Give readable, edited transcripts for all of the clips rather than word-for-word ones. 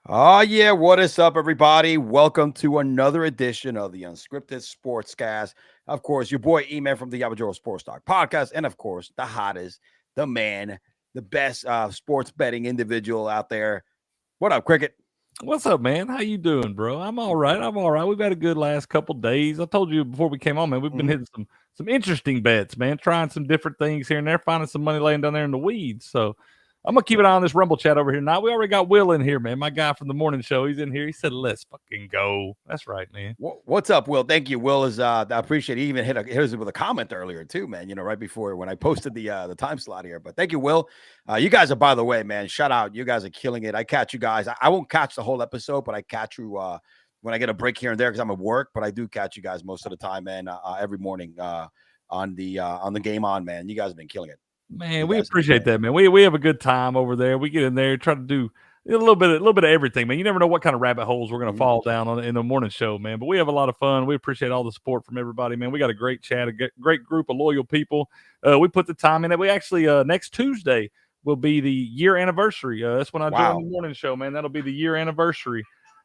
Oh, yeah. What is up, everybody? Welcome to another edition of the Unscripted Sportscast. Of course, your boy E-Man from the Yabajoro Sports Talk podcast. And of course, the hottest, the man, the best sports betting individual out there. What up, Cricket? What's up, man? How you doing, bro? I'm all right. I'm all right. We've had a good last couple days. I told you before we came on, man. We've been Mhm. hitting some interesting bets, man. Trying some different things here and there, finding some money laying down there in the weeds. So I'm gonna keep an eye on this Rumble chat over here. Now we already got Will in here, man. My guy from the morning show. He's in here. He said, "Let's fucking go." That's right, man. What's up, Will? Thank you. Will is I appreciate it. He even hit us with a comment earlier too, man. Right before when I posted the time slot here. But thank you, Will. You guys are, by the way, man. Shout out. You guys are killing it. I catch you guys. I won't catch the whole episode, but I catch you when I get a break here and there because I'm at work. But I do catch you guys most of the time, man. Every morning on the game on, man. You guys have been killing it. Man, You we guys have been appreciate killing it. that, man. We have a good time over there. We get in there, try to do a little bit of everything, man. You never know what kind of rabbit holes we're gonna Mhm. fall down on in the morning show, man. But we have a lot of fun. We appreciate all the support from everybody, man. We got a great chat, great group of loyal people. We put the time in it. We actually next Tuesday will be the year anniversary. That's when I joined Wow. the morning show, man. That'll be the year anniversary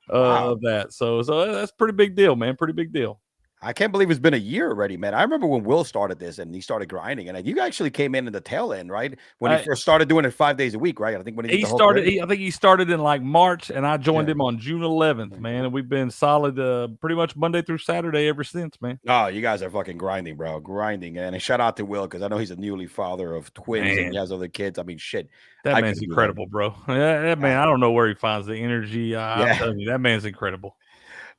Wow. of that. So that's a pretty big deal, man. Pretty big deal. I can't believe it's been a year already, man. I remember when Will started this and he started grinding, and you actually came in the tail end, right? When he I, first started doing it 5 days a week, right? I think when he did He the whole started. thing. I think he started in like March, and I joined Yeah. him on June 11th, man. And we've been solid, pretty much Monday through Saturday ever since, man. Oh, you guys are fucking grinding, bro. Grinding. And a shout out to Will because I know he's a newly father of twins and he Man, has other kids. I mean, shit. that I man's couldn't do that. incredible, bro. That man, Ah, I don't know where he finds the energy. I'm yeah. telling you, that man's incredible.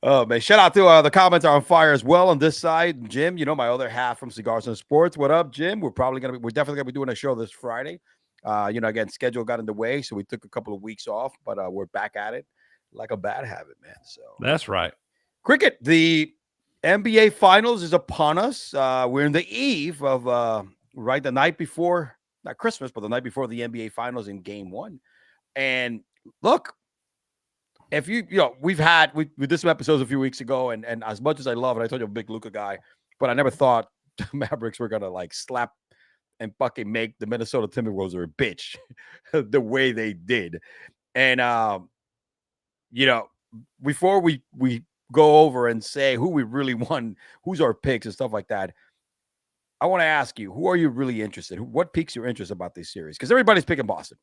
Oh, man. Shout out to the comments are on fire as well on this side. Jim, my other half from Cigars and Sports. What up, Jim? We're definitely gonna be doing a show this Friday. Again, schedule got in the way, so we took a couple of weeks off, but we're back at it like a bad habit, man. So That's right. cricket, the NBA Finals is upon us. We're in the eve of right the night before, not Christmas, but the night before the NBA Finals in Game One. And look, if we did some episodes a few weeks ago, and as much as I love it, I told you I'm a big Luka guy, but I never thought the Mavericks were gonna like slap and fucking make the Minnesota Timberwolves a bitch the way they did. And you know, before we go over and say who we really won, who's our picks and stuff like that, I want to ask you, who are you really interested? What piques your interest about this series? Because everybody's picking Boston.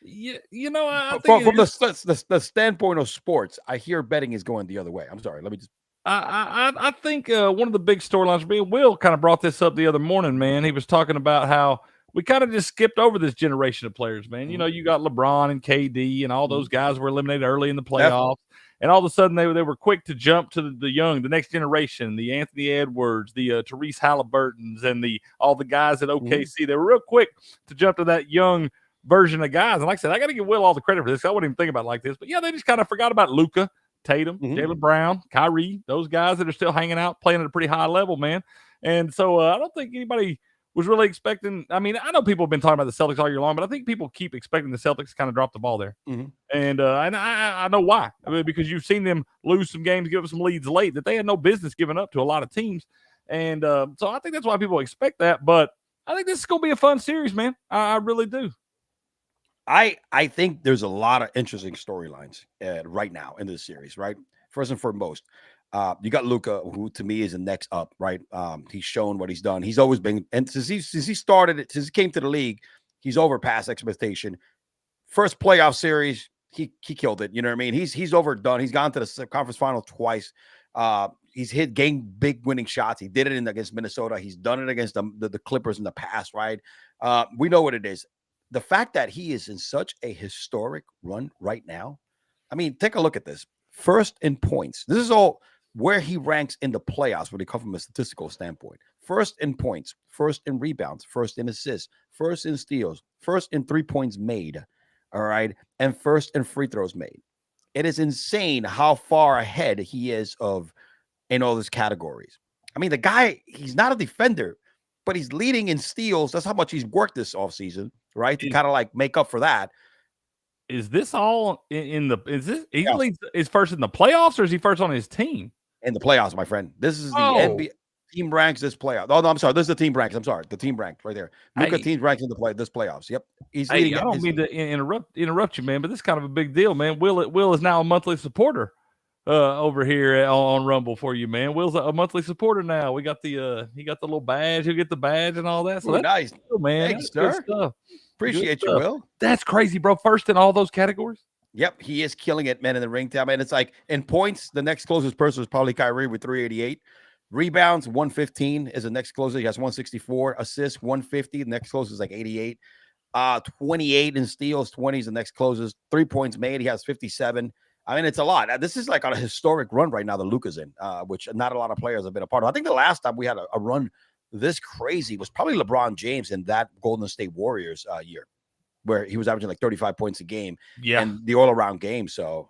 Yeah, I But think it from is. the standpoint of sports, I hear betting is going the other way. I'm sorry. Let me just. I think one of the big storylines for me, Will kind of brought this up the other morning, man. He was talking about how we kind of just skipped over this generation of players, man. Mhm, You got LeBron and KD and all those mhm. guys were eliminated early in the Definitely. playoffs. And all of a sudden, they were quick to jump to the young, the next generation, the Anthony Edwards, the Therese Halliburtons, and all the guys at Mhm, OKC. They were real quick to jump to that young version of guys. And like I said, I got to give Will all the credit for this. I wouldn't even think about it like this, but yeah, they just kind of forgot about Luca, Tatum, mhm. Jaylen Brown, Kyrie, those guys that are still hanging out, playing at a pretty high level, man. And so I don't think anybody was really expecting. I mean, I know people have been talking about the Celtics all year long, but I think people keep expecting the Celtics to kind of drop the ball there. Mhm. And I know why. I mean, because you've seen them lose some games, give up some leads late that they had no business giving up to a lot of teams. And so I think that's why people expect that. But I think this is going to be a fun series, man. I really do. I think there's a lot of interesting storylines right now in this series. Right, first and foremost, you got Luca, who to me is the next up. Right, he's shown what he's done. He's always been, and since he started it, since he came to the league, he's overpassed expectation. First playoff series, he killed it. You know what I mean? He's overdone. He's gone to the conference final twice. He's gained big winning shots. He did it against Minnesota. He's done it against the Clippers in the past, right? We know what it is. The fact that he is in such a historic run right now. I mean, take a look at this. First in points. This is all where he ranks in the playoffs when they come from a statistical standpoint. First in points, first in rebounds, first in assists, first in steals, first in 3 points made. All right. And first in free throws made. It is insane how far ahead he is of in all these categories. I mean, the guy, he's not a defender, but he's leading in steals. That's how much he's worked this offseason, right? To Is kind of like make up for that. is this all in the? Is this he Yeah. leads is first in the playoffs or is he first on his team? In the playoffs, my friend. This is the Oh, NBA. team ranks this playoff. Oh no, I'm sorry. This is the team ranks. I'm sorry. The team ranked right there. Luka Hey, team ranks in this playoffs. Yep. He's hey, leading I it. don't mean to interrupt you, man, but this is kind of a big deal, man. Will is now a monthly supporter over here on Rumble for you, man. Will's a monthly supporter now. We got the he got the little badge. He'll get the badge and all that. So Ooh, that's nice. cool, man. Thank you, That's good sir. stuff. Good Appreciate you, stuff. Will. That's crazy, bro. First in all those categories. Yep, he is killing it, man, in the ring time. And it's like in points, the next closest person is probably Kyrie with 388. Rebounds, 115 is the next closest. He has 164. Assists, 150. The next closest is like 88. 28 in steals, 20 is the next closest. 3 points made, he has 57. I mean, it's a lot. This is like on a historic run right now that Luka's in, which not a lot of players have been a part of. I think the last time we had a run this crazy was probably LeBron James in that Golden State Warriors year, where he was averaging like 35 points a game and the all-around game. So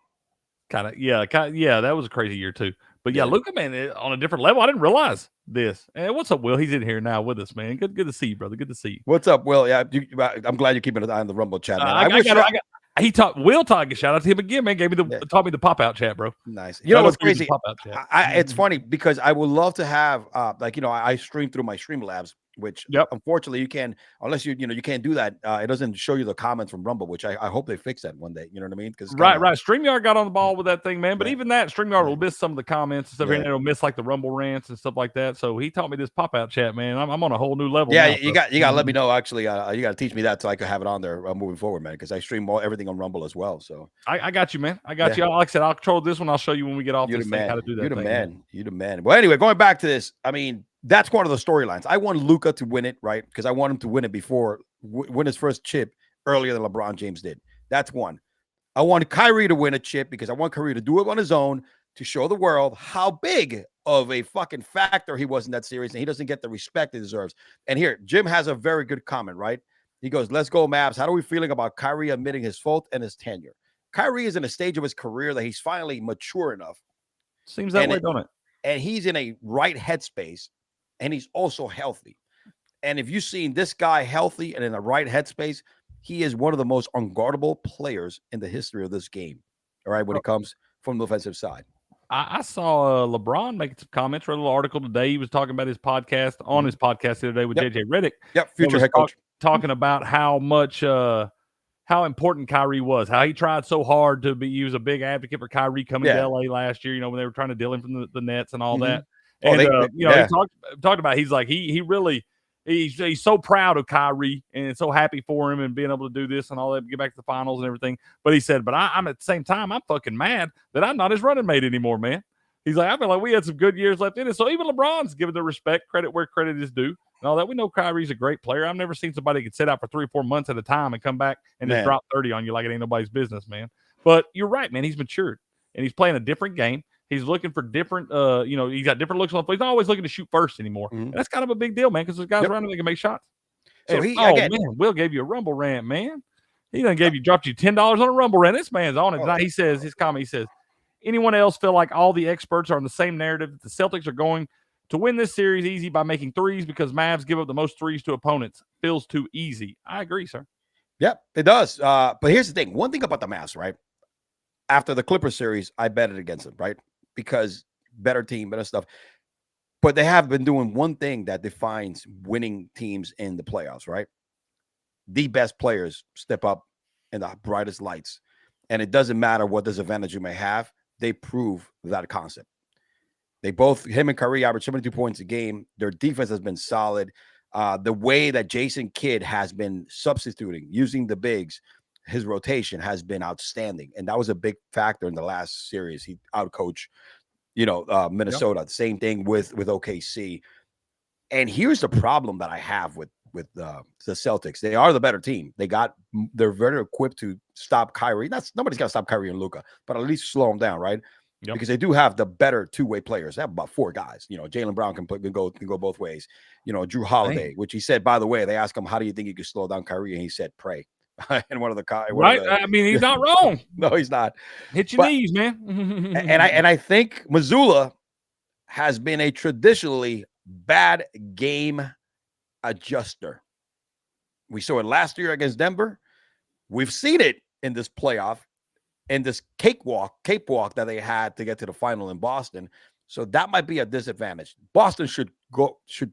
yeah, that was a crazy year too. But yeah, Yeah. Luka, man, on a different level. I didn't realize this. And what's up, Will? He's in here now with us, man. Good to see you, brother. Good to see you. What's up, Will? Yeah, I'm glad you're keeping an eye on the Rumble chat, man. Will taught. Shout out to him again, man. Taught me the pop out chat, bro. Nice. You know what's crazy? Pop-out chat. It's funny because I would love to have I stream through my Streamlabs, which unfortunately you can, unless you can't do that. It doesn't show you the comments from Rumble, which I hope they fix that one day. You know what I mean? Because right. StreamYard got on the ball with that thing, man. But even that, StreamYard will miss some of the comments and stuff, and it'll miss like the Rumble rants and stuff like that. So he taught me this pop out chat, man. I'm on a whole new level. Yeah, now, you got to let me know. Actually, you got to teach me that so I could have it on there moving forward, man. Because I stream everything on Rumble as well. So I got you, man. I got you. Like I said, I'll control this one. I'll show you when we get off this thing how to do that. You're the man. You're the man. Well, anyway, going back to this, I mean, that's one of the storylines. I want Luka to win it, right? Because I want him to win it before win his first chip earlier than LeBron James did. That's one. I want Kyrie to win a chip because I want Kyrie to do it on his own to show the world how big of a fucking factor he was in that series, and he doesn't get the respect he deserves. And here, Jim has a very good comment, right? He goes, "Let's go, Mavs. How are we feeling about Kyrie admitting his fault and his tenure?" Kyrie is in a stage of his career that he's finally mature enough. Seems that way, don't it? And he's in a right headspace, and he's also healthy. And if you've seen this guy healthy and in the right headspace, he is one of the most unguardable players in the history of this game. All right, when it comes from the offensive side. I saw LeBron making some comments. Read a little article today. He was talking about his podcast on his podcast the other day with JJ Redick. Yep, future head coach. Talking about how much how important Kyrie was, how he tried so hard to be. He was a big advocate for Kyrie coming to LA last year. You know, when they were trying to deal him from the Nets and all that. And he talked about he's like he really he's so proud of Kyrie and so happy for him and being able to do this and all that, get back to the finals and everything. But he said, but I'm at the same time, I'm fucking mad that I'm not his running mate anymore, man. He's like, I feel like we had some good years left in it. So even LeBron's giving the respect, credit where credit is due, and all that. We know Kyrie's a great player. I've never seen somebody could sit out for 3 or 4 months at a time and come back and just drop 30 on you like it ain't nobody's business, man. But you're right, man. He's matured and he's playing a different game. He's looking for different, he's got different looks on the play. He's not always looking to shoot first anymore. And that's kind of a big deal, man, because there's guys around him that can make shots. So man, Will gave you a Rumble rant, man. He done dropped you $10 on a Rumble rant. This man's on it tonight. He says, his comment, he says, anyone else feel like all the experts are on the same narrative that the Celtics are going to win this series easy by making threes because Mavs give up the most threes to opponents? Feels too easy. I agree, sir. Yep, it does. But here's the thing. One thing about the Mavs, right? After the Clippers series, I betted against them, right? Because better team, better stuff. But they have been doing one thing that defines winning teams in the playoffs, right? The best players step up in the brightest lights. And it doesn't matter what disadvantage you may have. They prove that concept. Him and Kyrie average 72 points a game. Their defense has been solid. The way that Jason Kidd has been substituting, using the bigs, his rotation has been outstanding. And that was a big factor in the last series. He outcoached, Minnesota. Yep. Same thing with OKC. And here's the problem that I have with the Celtics. They are the better team. They're very equipped to stop Kyrie. Nobody's got to stop Kyrie and Luka, but at least slow them down, right? Yep. Because they do have the better two-way players. They have about 4 guys. Jaylen Brown can go both ways. Drew Holiday, which he said, by the way, they asked him, how do you think you could slow down Kyrie? And he said, pray. And I mean, he's not wrong. No, he's not. Hit your knees, man. and I think Mazzulla has been a traditionally bad game adjuster. We saw it last year against Denver. We've seen it in this playoff, in this cakewalk that they had to get to the final in Boston. So that might be a disadvantage. Boston should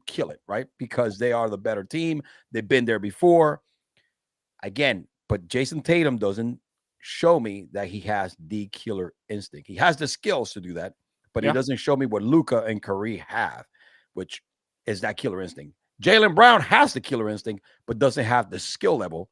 kill it, right? Because they are the better team. They've been there before. Again, but Jason Tatum doesn't show me that he has the killer instinct. He has the skills to do that, but he Yeah. doesn't show me what Luka and Curry have, which is that killer instinct. Jaylen Brown has the killer instinct, but doesn't have the skill level,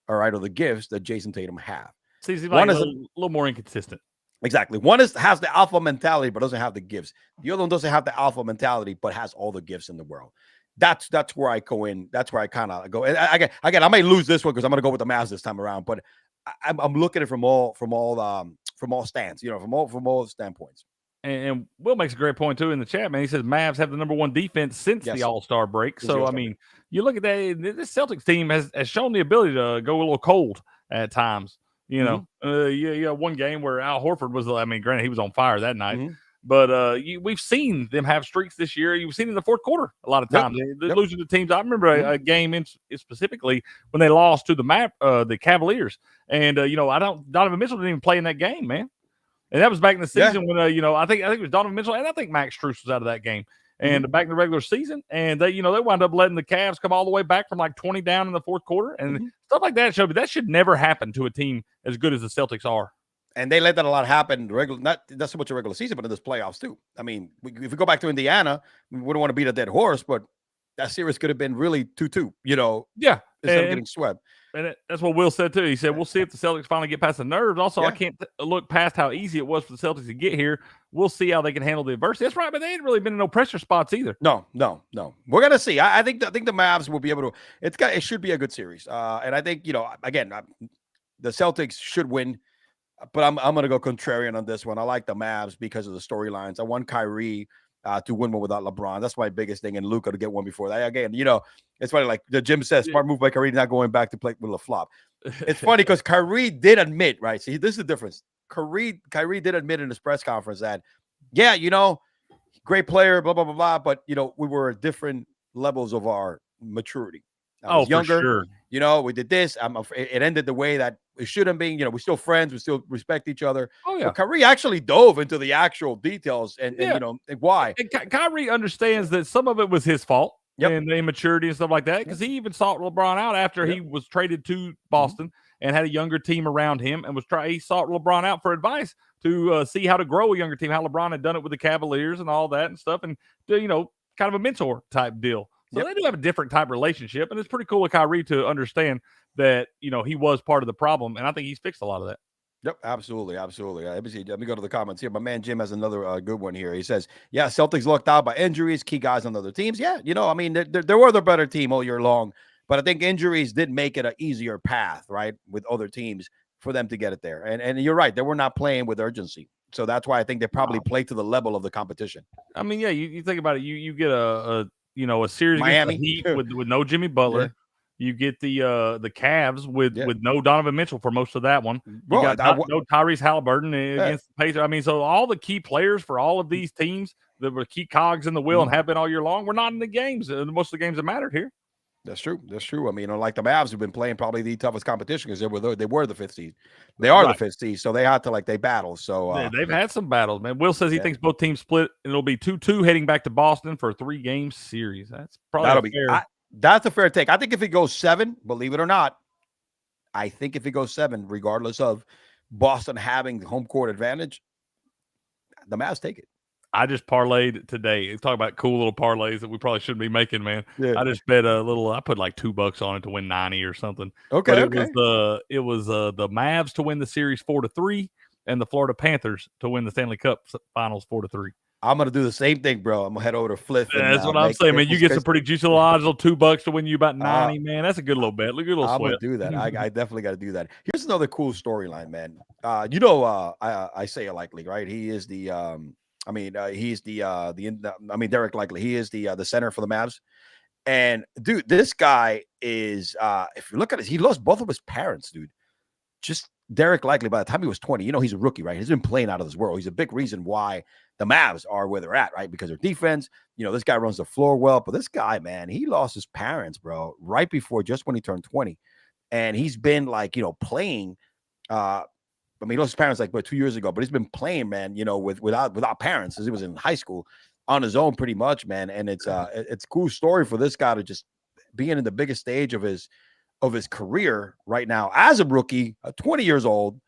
all right, or the gifts that Jason Tatum have. Seems like One a is little more inconsistent. exactly. One has the alpha mentality, but doesn't have the gifts. The other one doesn't have the alpha mentality, but has all the gifts in the world. That's where I go in. That's where I kind of go. And again, I may lose this one because I'm going to go with the Mavs this time around. But I'm looking at it from all stands, from all standpoints. And Will makes a great point too in the chat, man. He says Mavs have the #1 defense since the All-Star break. So I mean, you look at that. This Celtics team has shown the ability to go a little cold at times. You know, one game where Al Horford was. I mean, granted, he was on fire that night. But we've seen them have streaks this year. You've seen in the fourth quarter a lot of times. They're losing to teams. I remember a game specifically when they lost to the Cavaliers. And, Donovan Mitchell didn't even play in that game, man. And that was back in the season when, I think it was Donovan Mitchell, and I think Max Strus was out of that game. And back in the regular season, and they wound up letting the Cavs come all the way back from like 20 down in the fourth quarter. And stuff like that showed me that should never happen to a team as good as the Celtics are. And they let that a lot happen not so much a regular season, but in this playoffs too. I mean, if we go back to Indiana, we wouldn't want to beat a dead horse, but that series could have been really 2-2, Yeah. Instead of getting swept. And that's what Will said too. He said, we'll see if the Celtics finally get past the nerves. Also, I can't look past how easy it was for the Celtics to get here. We'll see how they can handle the adversity. That's right, but they ain't really been in no pressure spots either. No. We're gonna see. I think the Mavs will be able to. It should be a good series. And I think again, the Celtics should win. But I'm going to go contrarian on this one. I like the Mavs because of the storylines. I want Kyrie to win one without LeBron. That's my biggest thing. And Luka to get one before that. Again, it's funny. Like the Jim says, smart move by Kyrie not going back to play with a flop. It's funny because Kyrie did admit, right? See, this is the difference. Kyrie did admit in his press conference that, great player, blah, blah, blah, blah. But, we were at different levels of our maturity. I was younger. For sure. We did this. It ended the way that it shouldn't be. We're still friends. We still respect each other. Oh, yeah. But Kyrie actually dove into the actual details and why. And Kyrie understands that some of it was his fault and the immaturity and stuff like that, because he even sought LeBron out after he was traded to Boston and had a younger team around him and he sought LeBron out for advice to see how to grow a younger team, how LeBron had done it with the Cavaliers and all that and stuff, and kind of a mentor type deal. So they do have a different type of relationship, and it's pretty cool of Kyrie to understand that, he was part of the problem, and I think he's fixed a lot of that. Yep, absolutely. Let me go to the comments here. My man Jim has another good one here. He says, Celtics lucked out by injuries, key guys on other teams. Yeah, I mean, there were the better team all year long, but I think injuries did make it an easier path, right, with other teams for them to get it there. And you're right, they were not playing with urgency. So that's why I think they probably play to the level of the competition. I mean, you think about it, you get a series Miami against the Heat with no Jimmy Butler. Yeah. You get the Cavs with no Donovan Mitchell for most of that one. You got no Tyrese Halliburton against the Pacers. I mean, so all the key players for all of these teams that were key cogs in the wheel and have been all year long, we're not in the games. Most of the games that mattered here. That's true. I mean, like the Mavs have been playing probably the toughest competition because they were the fifth seed. They are the fifth seed, so they had to they battle. So they've had some battles, man. Will says he thinks both teams split, and it'll be 2-2 heading back to Boston for a 3-game series. That's probably fair. That's a fair take. I think if it goes 7, believe it or not, I think if it goes 7, regardless of Boston having the home court advantage, the Mavs take it. I just parlayed today. Talk about cool little parlays that we probably shouldn't be making, man. Yeah. I just bet I put like $2 on it to win 90 or something. Okay. But it was the Mavs to win the series 4-3 and the Florida Panthers to win the Stanley Cup Finals 4-3. I'm going to do the same thing, bro. I'm going to head over to Flip. That's what I'm saying, man. You get some pretty juicy little odds, little $2 to win you about 90, man. That's a good little bet. Look at a little sweat. I'm going to do that. I definitely got to do that. Here's another cool storyline, man. Isaiah Likely, right? He is the Derek Likely. He is the center for the Mavs. And dude, this guy is if you look at it, he lost both of his parents, dude. Just Derek Likely, by the time he was 20, he's a rookie, right? He's been playing out of this world. He's a big reason why the Mavs are where they're at, right? Because their defense, this guy runs the floor well. But this guy, man, he lost his parents, bro, right before just when he turned 20. And he's been playing I mean, he lost his parents like 2 years ago, but he's been playing, man. Without parents since he was in high school, on his own, pretty much, man. And it's a cool story for this guy to just being in the biggest stage of his career right now as a rookie, 20 years old,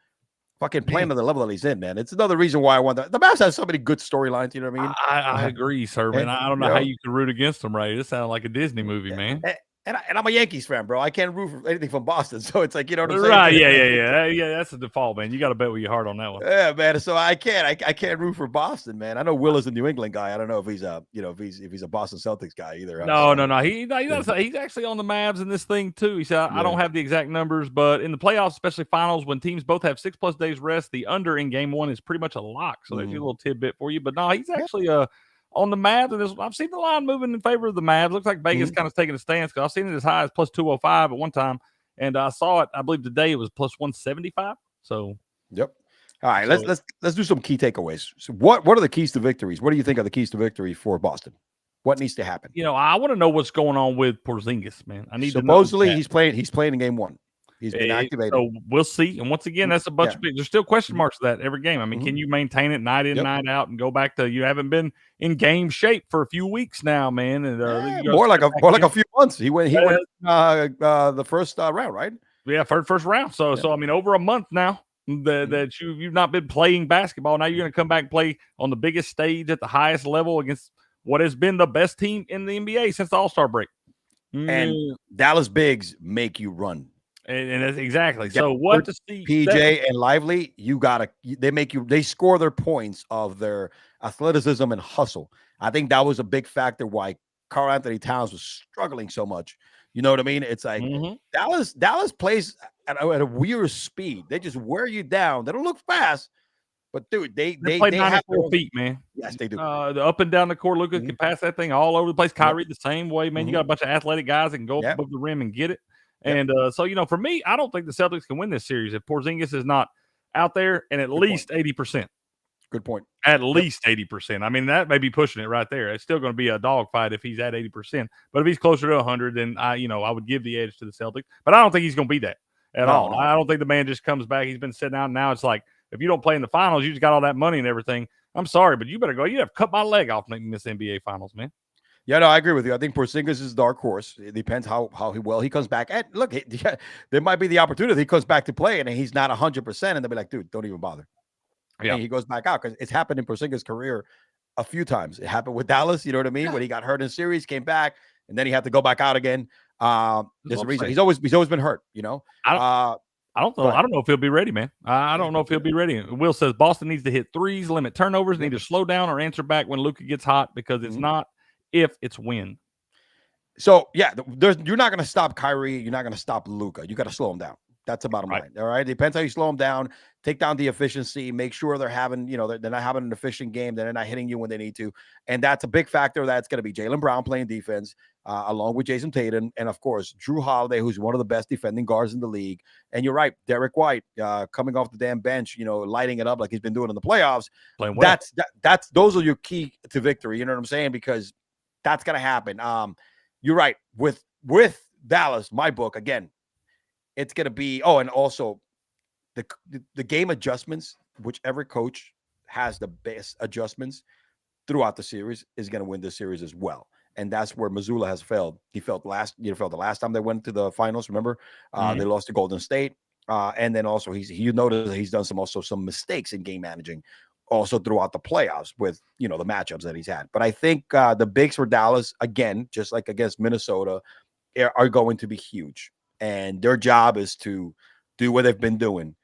fucking playing at the level that he's in, man. It's another reason why I want the Mavs have so many good storylines. You know what I mean? I agree, sir, man. I don't know how you can root against them, right? It sounded like a Disney movie, man. And I'm a Yankees fan, bro. I can't root for anything from Boston, so it's like, you know what I'm saying? Right? Yeah. That's the default, man. You got to bet with your heart on that one. Yeah, man. So I can't root for Boston, man. I know Will is a New England guy. I don't know if he's if he's a Boston Celtics guy either. No. He's actually on the Mavs in this thing too. He said, I don't have the exact numbers, but in the playoffs, especially finals, when teams both have 6+ days rest, the under in game one is pretty much a lock. So there's your little tidbit for you. But no, he's actually on the Mavs, and I've seen the line moving in favor of the Mavs. Looks like Vegas kind of taking a stance because I've seen it as high as plus 205 at one time, and I saw it. I believe today it was plus 175. So, yep. All right, let's do some key takeaways. So, what are the keys to victories? What do you think are the keys to victory for Boston? What needs to happen? I want to know what's going on with Porzingis, man. I need supposedly to know he's playing in game one. He's been activated. So we'll see. And once again, that's a bunch of there's still question marks to that every game. I mean, can you maintain it night in, night out, and go back to you haven't been in game shape for a few weeks now, man? And more like a few months. He went the first round, right? Yeah, first round. So I mean, over a month now that you've not been playing basketball. Now you're going to come back and play on the biggest stage at the highest level against what has been the best team in the NBA since the All-Star break. And Dallas bigs make you run. And that's exactly. So what to see PJ and Lively, they score their points of their athleticism and hustle. I think that was a big factor why Karl Anthony Towns was struggling so much. You know what I mean? It's like Dallas plays at a weird speed. They just wear you down. They don't look fast, but dude, they play 94 feet, man. Yes, they do. The up and down the court, Luka can pass that thing all over the place. Kyrie the same way, man. You got a bunch of athletic guys that can go above the rim and get it. And so, for me, I don't think the Celtics can win this series if Porzingis is not out there and at least 80%. Good point. At least 80%. I mean, that may be pushing it right there. It's still going to be a dogfight if he's at 80%. But if he's closer to 100, then I would give the edge to the Celtics. But I don't think he's going to be that at all. No. I don't think the man just comes back. He's been sitting out. Now it's like, if you don't play in the finals, you just got all that money and everything. I'm sorry, but you better go. You have cut my leg off making this NBA finals, man. Yeah, no, I agree with you. I think Porzingis is dark horse. It depends how well he comes back. And look, there might be the opportunity he comes back to play and he's not 100%, and they'll be like, dude, don't even bother. Yeah, and he goes back out because it's happened in Porzingis' career a few times. It happened with Dallas, you know what I mean? Yeah. When he got hurt in series, came back, and then he had to go back out again. There's a reason. He's always been hurt. I don't know. I don't know if he'll be ready, man. I don't know if he'll be ready. Will says Boston needs to hit threes, limit turnovers, and either slow down or answer back when Luka gets hot because it's not if, it's when. So, yeah, you're not going to stop Kyrie. You're not going to stop Luka. You got to slow him down. That's the bottom line. All right. It depends how you slow them down, take down the efficiency, make sure they're having, they're not having an efficient game. They're not hitting you when they need to. And that's a big factor. That's going to be Jaylen Brown playing defense along with Jason Tatum. And of course, Drew Holiday, who's one of the best defending guards in the league. And you're right. Derek White coming off the damn bench, lighting it up like he's been doing in the playoffs. Playing well. Those are your key to victory. You know what I'm saying? Because that's going to happen. You're right. With Dallas, my book, again, it's going to be, and also the game adjustments, whichever coach has the best adjustments throughout the series is going to win this series as well. And that's where Mazzulla has failed. He felt the last time they went to the finals, remember? They lost to Golden State. And then also you notice he's done some mistakes in game managing also throughout the playoffs with, the matchups that he's had. But I think the bigs for Dallas, again, just like against Minnesota, are going to be huge. And their job is to do what they've been doing.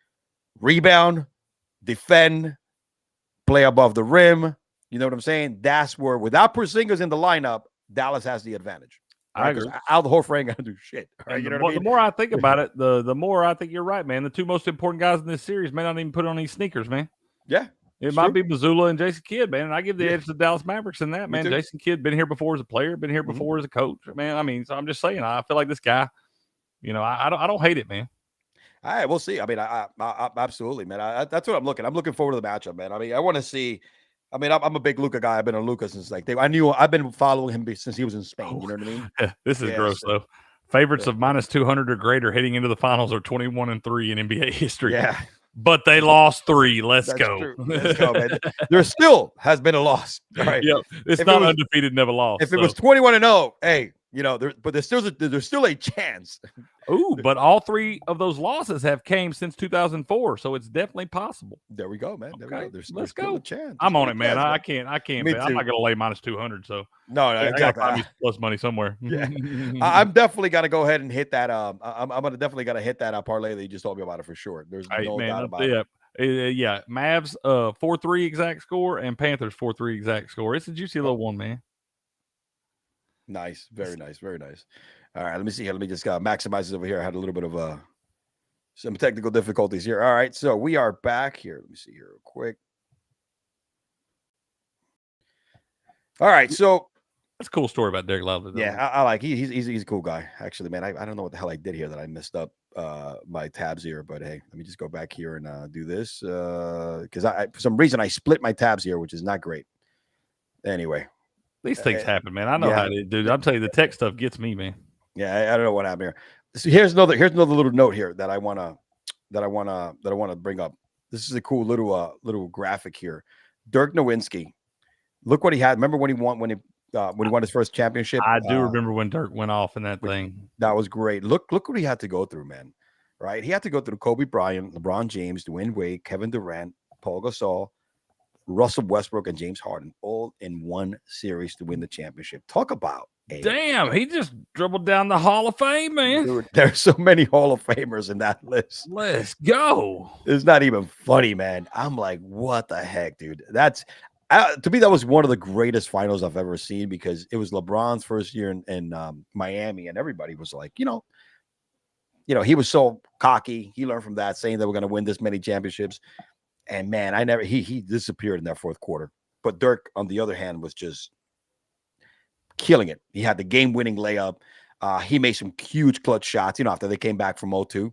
Rebound, defend, play above the rim. You know what I'm saying? That's where, without Porzingis in the lineup, Dallas has the advantage. Right? I agree. Al Horford ain't going to do shit. Right? You know what I mean? The more I think about it, the more I think you're right, man. The two most important guys in this series may not even put on these sneakers, man. Yeah. It might be Mazzulla and Jason Kidd, man. And I give the edge to the Dallas Mavericks in that, man. Jason Kidd been here before as a player, been here before as a coach, man. I mean, so I'm just saying, I feel like this guy, I don't hate it, man. All right, we'll see. I mean, I absolutely, man. That's what I'm looking. I'm looking forward to the matchup, man. I mean, I want to see. I mean, I'm a big Luka guy. I've been on Luka since I've been following him since he was in Spain. You know what I mean? This is gross though. Favorites of -200 or greater heading into the finals are 21-3 in NBA history. Yeah. but they lost 3. Let's That's go. true. Let's go, man. There still has been a loss. All right. Yep. It's If not it was, undefeated, never lost. if it was 21-0, hey, but there's still a chance. Ooh, but all 3 of those losses have came since 2004, so it's definitely possible. There we go, man. There we go. There's still a chance. I'm on it, man. Chance, I can't Me bet. I'm too. not gonna lay minus 200. So No, I gotta exactly. find me some plus money somewhere. Yeah. I'm definitely gonna go ahead and hit that. I'm gonna definitely gotta hit that parlay that you just told me about it for sure. There's no doubt about it. Yeah. Mavs 4-3 exact score and Panthers 4-3 exact score. It's a juicy little one, man. Nice, very nice, very nice. All right, let me see here. Let me just maximize this over here. I had a little bit of some technical difficulties here. All right, so we are back here. Let me see here real quick. All right, so that's a cool story about Derek Lively. Yeah, I like he's a cool guy. Actually, man, I don't know what the hell I did here that I messed up my tabs here, but hey, let me just go back here and do this because I for some reason I split my tabs here, which is not great. Anyway, these things happen, man. I know how to do. I'm telling you, the tech stuff gets me, man. Yeah, I don't know what happened here. So here's another little note here that I wanna bring up. This is a cool little graphic here. Dirk Nowitzki, look what he had. Remember when he won his first championship? I do remember when Dirk went off in that thing. That was great. Look what he had to go through, man. Right? He had to go through Kobe Bryant, LeBron James, Dwayne Wade, Kevin Durant, Paul Gasol, Russell Westbrook, and James Harden all in one series to win the championship. Talk about damn, he just dribbled down the Hall of Fame, man. Dude, there's so many Hall of Famers in that list. Let's go. It's not even funny, man. I'm like, what the heck, dude? That's to me, that was one of the greatest finals I've ever seen because it was LeBron's first year in Miami, and everybody was like, he was so cocky. He learned from that, saying that we're going to win this many championships. And man, he disappeared in that fourth quarter. But Dirk, on the other hand, was just killing it. He had the game-winning layup. He made some huge clutch shots, after they came back from 0-2.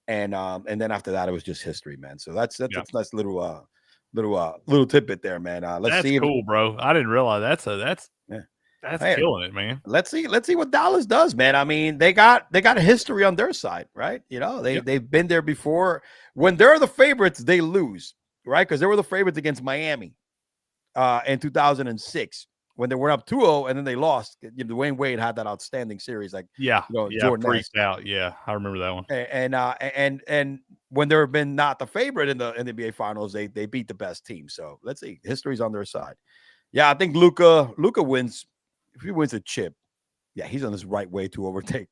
And then after that, it was just history, man. So that's a nice little tidbit there, man. Let's see. Cool, bro. I didn't realize that's killing it, man. Let's see what Dallas does, man. I mean, they got a history on their side, right? They've been there before. When they're the favorites, they lose, right? Because they were the favorites against Miami in 2006 when they were up 2-0 and then they lost. Dwayne Wade had that outstanding series, Jordan freaked out. Yeah, I remember that one. And when they've been not the favorite in the NBA Finals, they beat the best team. So let's see, history's on their side. Yeah, I think Luka wins. If he wins a chip, yeah, he's on his right way to overtake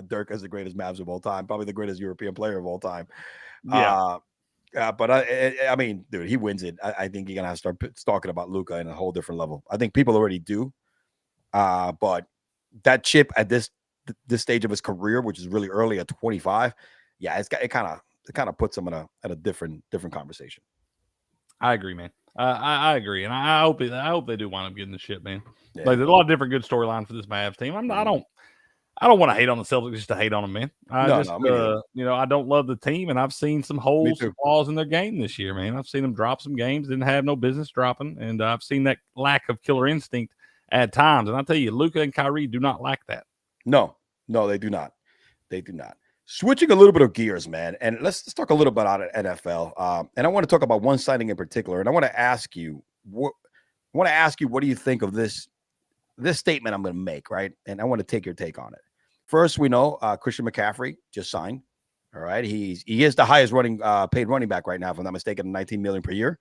Dirk as the greatest Mavs of all time, probably the greatest European player of all time. Yeah. But I mean, dude, he wins it. I think you're gonna have to start talking about Luka in a whole different level. I think people already do. But that chip at this stage of his career, which is really early at 25, yeah, it kind of puts him at a different conversation. I agree, man. I agree, and I hope they do wind up getting the shit, man. Yeah. Like, there's a lot of different good storylines for this Mavs team. I don't want to hate on the Celtics just to hate on them, man. I don't love the team, and I've seen some holes, some flaws in their game this year, man. I've seen them drop some games, didn't have no business dropping, and I've seen that lack of killer instinct at times. And I tell you, Luka and Kyrie do not lack that. No, they do not. They do not. Switching a little bit of gears, man, and let's talk a little bit about NFL. And I want to talk about one signing in particular, and I want to ask you what do you think of this statement I'm going to make, right? And I want to take your take on it. First, we know Christian McCaffrey just signed. All right, he is the highest paid running back right now, if I'm not mistaken, $19 million per year.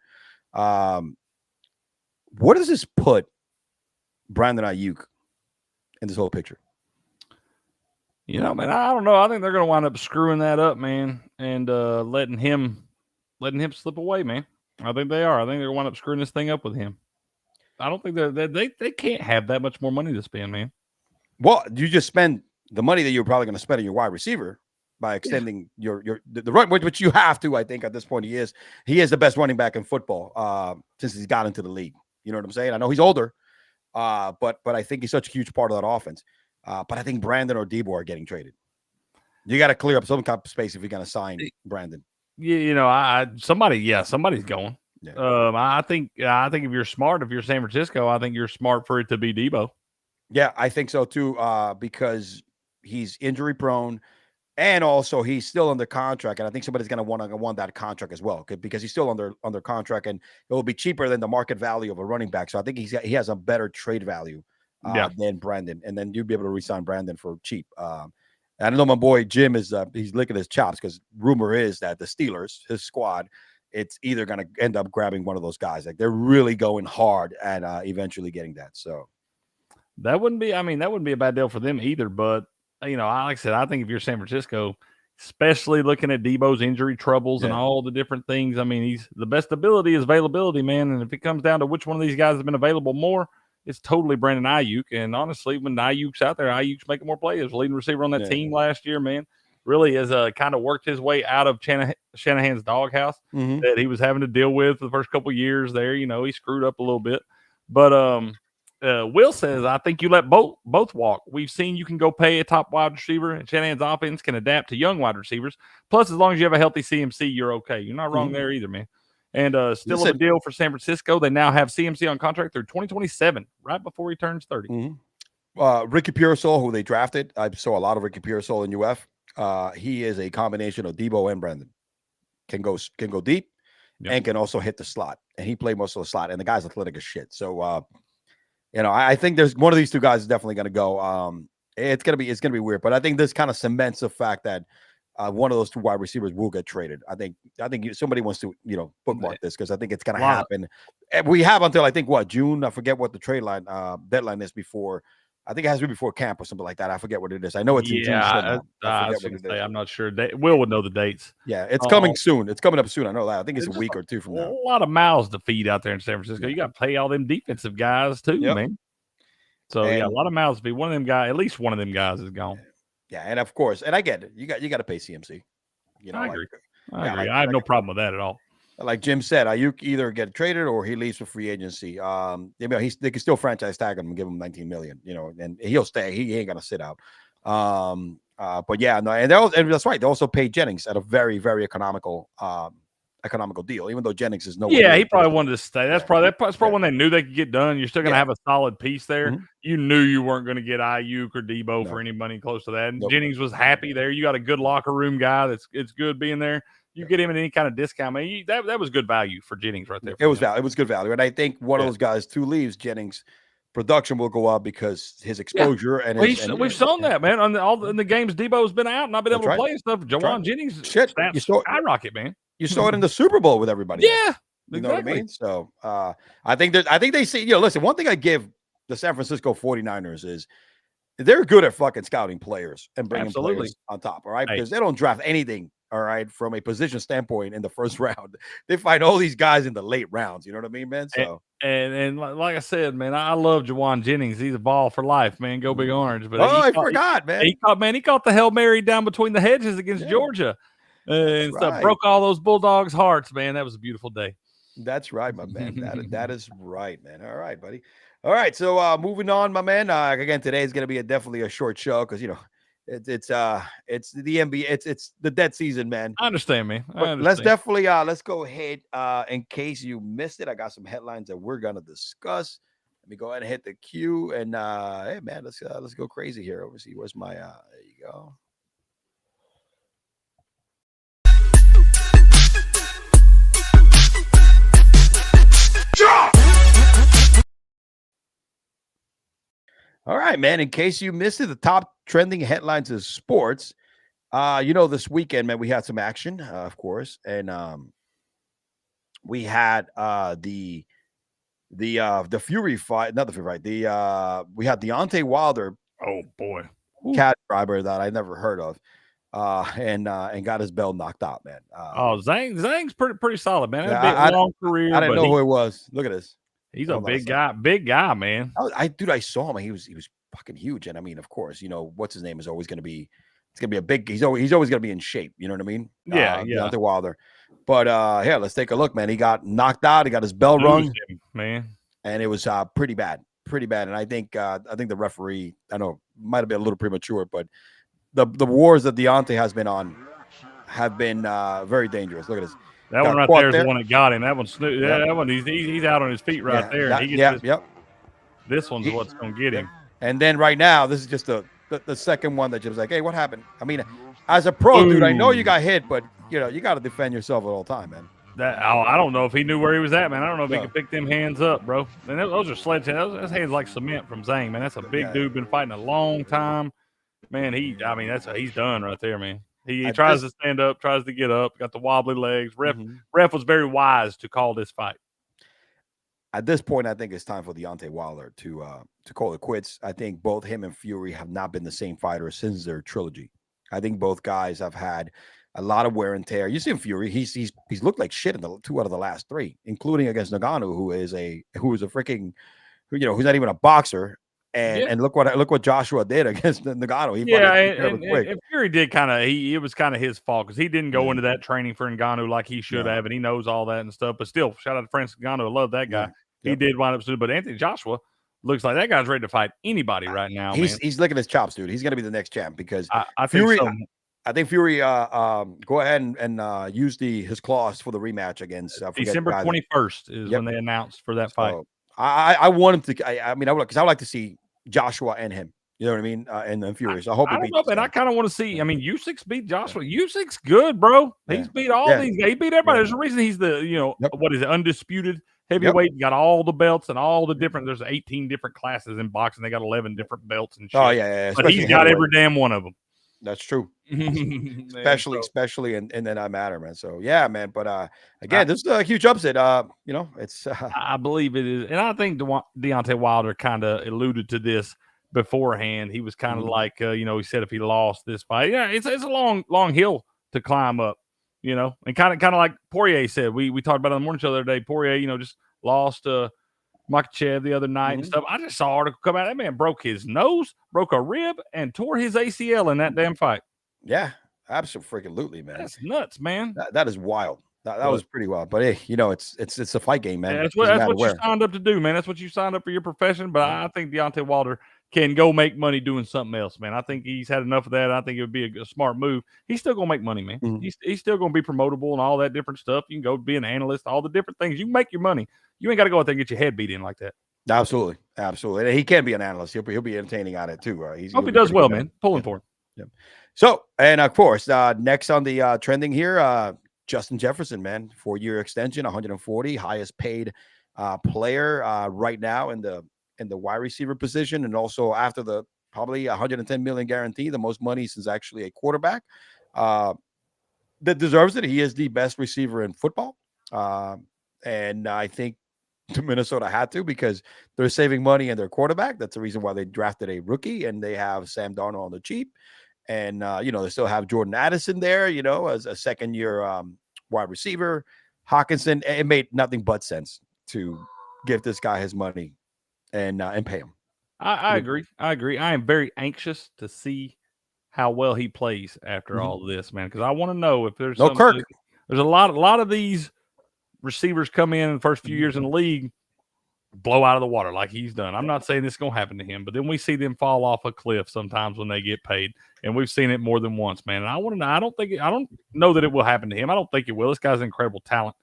What does this put Brandon Aiyuk in this whole picture? Man, I don't know. I think they're going to wind up screwing that up, man, and letting him slip away, man. I think they are. I think they're going to wind up screwing this thing up with him. I don't think they can't have that much more money to spend, man. Well, you just spend the money that you're probably going to spend on your wide receiver by extending the run, which you have to. I think at this point he is the best running back in football since he's got into the league. You know what I'm saying? I know he's older, but I think he's such a huge part of that offense. But I think Brandon or Debo are getting traded. You got to clear up some kind of space if you're going to sign Brandon. Somebody's going. Yeah. I think if you're smart, if you're San Francisco, I think you're smart for it to be Debo. Yeah, I think so too. Because he's injury prone. And also, he's still under contract, and I think somebody's going to want that contract as well, because he's still under contract, and it will be cheaper than the market value of a running back. So I think he has a better trade value Yeah. than Brandon, and then you'd be able to re-sign Brandon for cheap. I know my boy Jim is he's licking his chops because rumor is that the Steelers, his squad, it's either going to end up grabbing one of those guys. Like they're really going hard at eventually getting that. So that wouldn't be. I mean, that wouldn't be a bad deal for them either. But like I said, I think if you're San Francisco, especially looking at Debo's injury troubles and all the different things, I mean, he's the best ability is availability, man. And if it comes down to which one of these guys has been available more, it's totally Brandon Aiyuk. And honestly, when Ayuk's out there, Ayuk's making more plays. Leading receiver on that team last year, man. Really has kind of worked his way out of Shanahan's doghouse that he was having to deal with for the first couple of years there. He screwed up a little bit. But Will says, I think you let both walk. We've seen you can go pay a top wide receiver, and Shanahan's offense can adapt to young wide receivers. Plus, as long as you have a healthy CMC, you're okay. You're not wrong there either, man. And still a deal for San Francisco. They now have CMC on contract through 2027, right before he turns 30. Ricky Pearsall, who they drafted, I saw a lot of Ricky Pearsall in UF. He is a combination of Debo and Brandon. Can go deep and can also hit the slot. And he played most of the slot. And the guy's athletic as shit. So I think there's one of these two guys is definitely going to go. It's gonna be weird, but I think this kind of cements the fact that one of those two wide receivers will get traded. I think somebody wants to bookmark this because I think it's going to happen. We have until I think June. I forget what the trade line deadline is before. I think it has to be before camp or something like that. I forget what it is. I know it's in June. I forget what it is. I'm not sure. Will would know the dates. Yeah, it's coming soon. It's coming up soon. I know that. I think it's a week or two from now. A lot of mouths to feed out there in San Francisco. You got to pay all them defensive guys too, man. So a lot of mouths to feed. One of them guys, at least one of them guys, is gone. Yeah, and of course, and I get it. You got to pay CMC. I agree. I have no problem with that at all. Like Jim said, Aiyuk either get traded or he leaves for free agency. They can still franchise tag him and give him $19 million, and he'll stay. He ain't gonna sit out. But yeah, no, and that's right. They also paid Jennings at a very, very economical deal, even though Jennings is no. Yeah, he probably wanted to stay. That's probably when they knew they could get done. You're still gonna have a solid piece there. You knew you weren't going to get Aiyuk or Debo for any money close to that. And Jennings was happy there. You got a good locker room guy. It's good being there. You get him at any kind of discount, man. That was good value for Jennings right there. It was good value, and I think one of those guys too leaves. Jennings' production will go up because his exposure and we've shown that, man. In the games Debo's been out and not been able to play and stuff. Jawan Jennings skyrocket, man. You saw it in the Super Bowl with everybody. Yeah, you know what I mean. So I think they see. Listen. One thing I give the San Francisco 49ers is they're good at fucking scouting players and bringing players on top. All right, because they don't draft anything. All right, from a position standpoint in the first round, they find all these guys in the late rounds. You know what I mean, man? So and like I said, man, I love Jawan Jennings. He's a ball for life, man. Go Big Orange. But I forgot, man. He caught the Hail Mary down between the hedges against Georgia, and stuff. Broke all those Bulldogs' hearts, man. That was a beautiful day. That's right, my man. That is right, man. All right, buddy. All right, so moving on, my man. Again, today is going to be definitely a short show because it's the NBA. It's the dead season, man. I understand, man. Let's definitely let's go ahead. In case you missed it, I got some headlines that we're gonna discuss. Let me go ahead and hit the queue, and hey, man, let's go crazy here. Over see where's my there you go. All right, man. In case you missed it, the top trending headlines is sports. This weekend, man, we had some action, of course, and we had the Fury fight, not the Fury fight. We had Deontay Wilder. Oh boy, cat driver that I never heard of, and got his belt knocked out, man. Zhang's pretty solid, man. Long career. I didn't know who it was. Look at this. He's a big guy, man. I saw him. He was fucking huge, and I mean, of course, what's his name is always going to be. It's gonna be a big. He's always going to be in shape. You know what I mean? Yeah. Deontay Wilder. But let's take a look, man. He got knocked out. He got his bell rung, man, and it was pretty bad. And I think the referee, I know, might have been a little premature, but the wars that Deontay has been on have been very dangerous. Look at this. That one right there is the one that got him. That one's that one. He's out on his feet right there. This one's what's going to get him. And then right now, this is just the second one that just like, hey, what happened? I mean, As a pro, dude, I know you Boom. got hit, but you got to defend yourself at all time, man. I don't know if he knew where he was at, man. I don't know if he No, could pick them hands up, bro. And those are sledgehammers. Those hands like cement from Zane, man. That's a big yeah. dude, been fighting a long time. Man, he's done right there, man. He At tries this, to stand up, tries to get up, got the wobbly legs. mhm. Ref was very wise to call this fight. At this point, I think it's time for Deontay Wilder to call it quits. I think both him and Fury have not been the same fighter since their trilogy. I think both guys have had a lot of wear and tear. You see him, Fury. He's looked like shit in the 2 out of the last 3, including against Nagano, who is a freaking who's not even a boxer. Yeah. And look what Joshua did against Nagano. He Yeah, fucking took care of it quick. and Fury did kind of it was kind of his fault because he didn't go Yeah. into that training for Ngannou like he should No. have, and he knows all that and stuff. But still, shout out to Francis Ngannou. I love that guy. Yeah. He Yep. did wind up soon, but Anthony Joshua looks like that guy's ready to fight anybody right now, man. He's licking his chops, dude. He's gonna be the next champ because I think Fury. so. I think Fury go ahead and use his clause for the rematch against December 21st is when they announced for that fight. So I want him to. I mean, I would because I would like to see Joshua and him. You know what I mean? And then Fury. So I hope I he don't beats. know, man. I kind of want to see. I mean, Usyk beat Joshua. Usyk's good, bro. He's Yeah. beat all Yeah. these guys. He beat everybody. Yeah. There's a reason he's the Yep. what is it, undisputed heavyweight. Got all the belts and all the different. There's 18 different classes in boxing. They got 11 different belts and shit. Oh yeah. But he's got every damn one of them. That's true. Man, especially in that matter, man. So yeah, man. But again, this is a huge upset. It's I believe it is, and I think Deontay Wilder kind of alluded to this beforehand. He was kind of like, he said if he lost this fight, it's a long hill to climb up, and kind of like Poirier said. We talked about it on the morning show the other day. Poirier, just lost Makachev the other night and stuff. I just saw an article come out. That man broke his nose, broke a rib, and tore his ACL in that damn fight. Yeah, absolutely, man. That's nuts, man. That is wild. That was pretty wild. But hey, it's a fight game, man. Yeah, that's what you signed up to do, man. That's what you signed up for your profession. But I think Deontay Wilder can go make money doing something else, man. I think he's had enough of that. I think it would be a smart move. He's still gonna make money, man. He's still gonna be promotable and all that different stuff. You can go be an analyst, all the different things. You can make your money. You ain't got to go out there and get your head beat in like that. Absolutely. And he can be an analyst. He'll be entertaining on it too. Hope he does well, man. Pulling for him. Yep. So, and of course, next on the trending here, Justin Jefferson, man, 4-year extension, 140, highest paid player right now in the wide receiver position, and also after the probably 110 million guarantee, the most money since actually a quarterback that deserves it. He is the best receiver in football, and I think Minnesota had to because they're saving money in their quarterback. That's the reason why they drafted a rookie, and they have Sam Darnold on the cheap. And, they still have Jordan Addison there, as a second-year wide receiver. Hawkinson, it made nothing but sense to give this guy his money and pay him. I agree. I am very anxious to see how well he plays after all of this, man, because I want to know if there's no Kirk. There's a lot of these receivers come in the first few years in the league, blow out of the water like he's done. I'm not saying this is going to happen to him, but then we see them fall off a cliff sometimes when they get paid, and we've seen it more than once, man. And I want to know. I don't know that it will happen to him. I don't think it will. This guy's an incredible talent,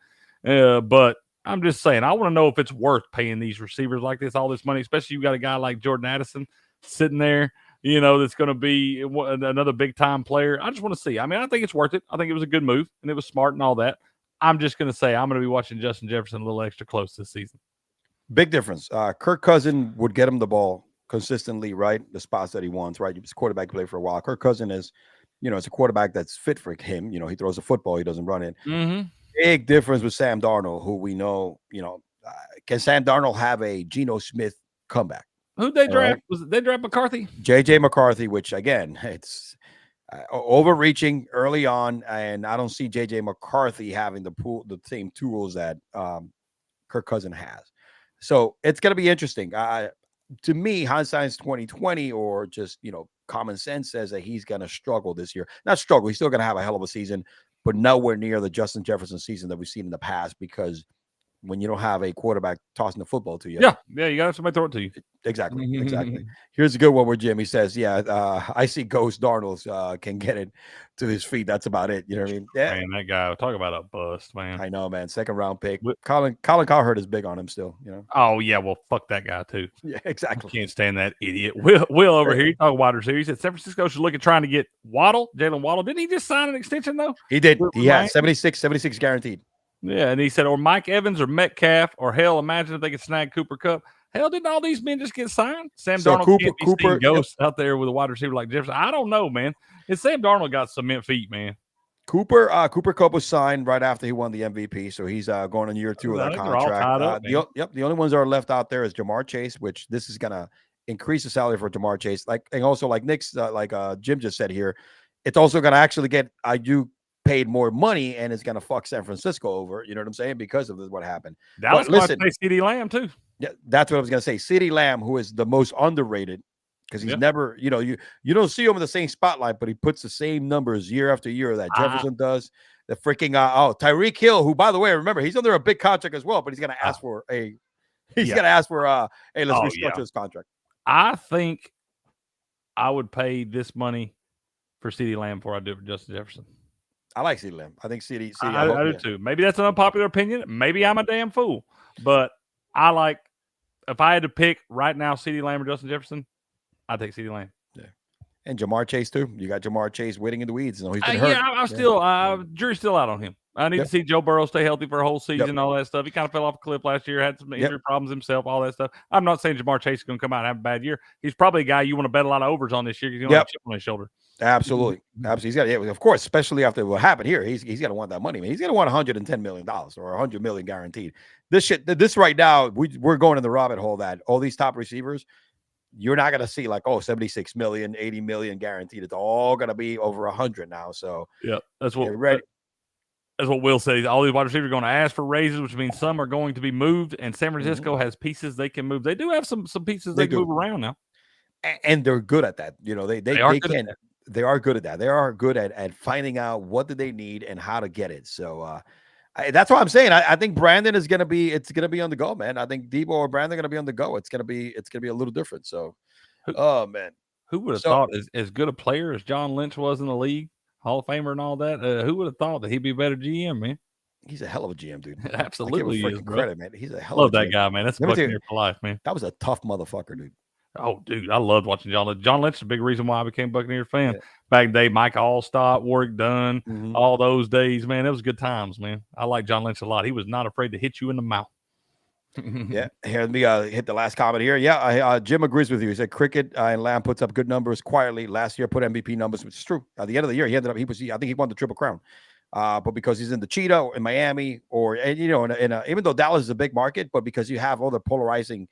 but I'm just saying I want to know if it's worth paying these receivers like this all this money, especially you got a guy like Jordan Addison sitting there, that's going to be another big time player. I just want to see. I mean, I think it's worth it. I think it was a good move and it was smart and all that. I'm just going to say I'm going to be watching Justin Jefferson a little extra close this season. Big difference. Kirk Cousins would get him the ball consistently, right? The spots that he wants, right? He's a quarterback play for a while. Kirk Cousins is, it's a quarterback that's fit for him. He throws the football, he doesn't run it. Big difference with Sam Darnold, who we know, can Sam Darnold have a Geno Smith comeback? Who'd they draft? Was they draft McCarthy? JJ McCarthy, which again, it's overreaching early on, and I don't see JJ McCarthy having the same tools that Kirk Cousins has. So it's going to be interesting. To me, hindsight's 2020, or just common sense says that he's going to struggle this year. Not struggle. He's still going to have a hell of a season, but nowhere near the Justin Jefferson season that we've seen in the past because when you don't have a quarterback tossing the football to you. Yeah, you got to have somebody throw it to you. Exactly. Here's a good one where Jimmy says, I see Ghost Darnold can get it to his feet. That's about it. You know what I mean? Yeah. Man, that guy, talk about a bust, man. I know, man. Second round pick. Colin Cowherd is big on him still, you know? Oh, yeah, well, fuck that guy, too. Yeah, exactly. Can't stand that idiot. Will over here, he talk wide receiver. He said San Francisco should look at trying to get Jalen Waddle. Didn't he just sign an extension, though? He did. He has 76 guaranteed. Yeah, and he said, or Mike Evans or Metcalf, or hell, imagine if they could snag Cooper Kupp. Hell, didn't all these men just get signed? Sam Darnold can't be seeing ghosts out there with a wide receiver like Jefferson. I don't know, man. And Sam Darnold got cement feet, man. Cooper Kupp was signed right after he won the MVP, so he's going on year 2 of that contract. The only ones that are left out there is Jamar Chase, which this is gonna increase the salary for Jamar Chase. And also like Nick's, Jim just said here, it's also gonna actually get IU paid more money, and it's gonna fuck San Francisco over. You know what I'm saying? Because of what happened. Dallas going to pay CeeDee Lamb too. Yeah, that's what I was gonna say. CeeDee Lamb, who is the most underrated. Because he's never, you don't see him in the same spotlight, but he puts the same numbers year after year that Jefferson does. The freaking Tyreek Hill, who, by the way, remember, he's under a big contract as well, but he's going to ask for let's restructure his contract. I think I would pay this money for CeeDee Lamb before I do it for Justin Jefferson. I like CeeDee Lamb. I think CeeDee. I do too. Maybe that's an unpopular opinion. Maybe I'm a damn fool, but I like. If I had to pick right now, CeeDee Lamb or Justin Jefferson, I take CeeDee Lamb. Yeah, and Jamar Chase too. You got Jamar Chase waiting in the weeds. He's been hurt. I'm still jury's still out on him. I need to see Joe Burrow stay healthy for a whole season, all that stuff. He kind of fell off a cliff last year, had some injury problems himself, all that stuff. I'm not saying Jamar Chase is going to come out and have a bad year. He's probably a guy you want to bet a lot of overs on this year because he's going to have a chip on his shoulder. Absolutely. He's got, of course, especially after what happened here. He's going to want that money, man. He's going to want $110 million or $100 million guaranteed. This right now, we're going in the rabbit hole that all these top receivers, you're not going to see 76 million, 80 million guaranteed. It's all going to be over 100 now. So yeah, that's what Will says. All these wide receivers are going to ask for raises, which means some are going to be moved. And San Francisco has pieces they can move. They do have some pieces they can move around now, and they're good at that. They are good at that. They are good at finding out what do they need and how to get it. So that's what I'm saying. I think Brandon is going to be. It's going to be on the go, man. I think Debo or Brandon are going to be on the go. It's going to be a little different. So, man, who would have thought as good a player as John Lynch was in the league, Hall of Famer and all that? Who would have thought that he'd be a better GM, man? He's a hell of a GM, dude. Absolutely, he is, bro. Credit, man. He's a hell of a that guy, man. That's a Buccaneer for life, man. That was a tough motherfucker, dude. Oh, dude, I loved watching John Lynch. John Lynch is a big reason why I became a Buccaneer fan. Yeah. Back in the day, Mike Allstott, Warwick Dunn, all those days, man. It was good times, man. I like John Lynch a lot. He was not afraid to hit you in the mouth. Yeah. Here, let me hit the last comment here. Yeah, Jim agrees with you. He said Cricket and Lamb puts up good numbers quietly. Last year, put MVP numbers, which is true. At the end of the year, I think he won the Triple Crown. But because he's in the Cheetah in Miami, even though Dallas is a big market, but because you have all the polarizing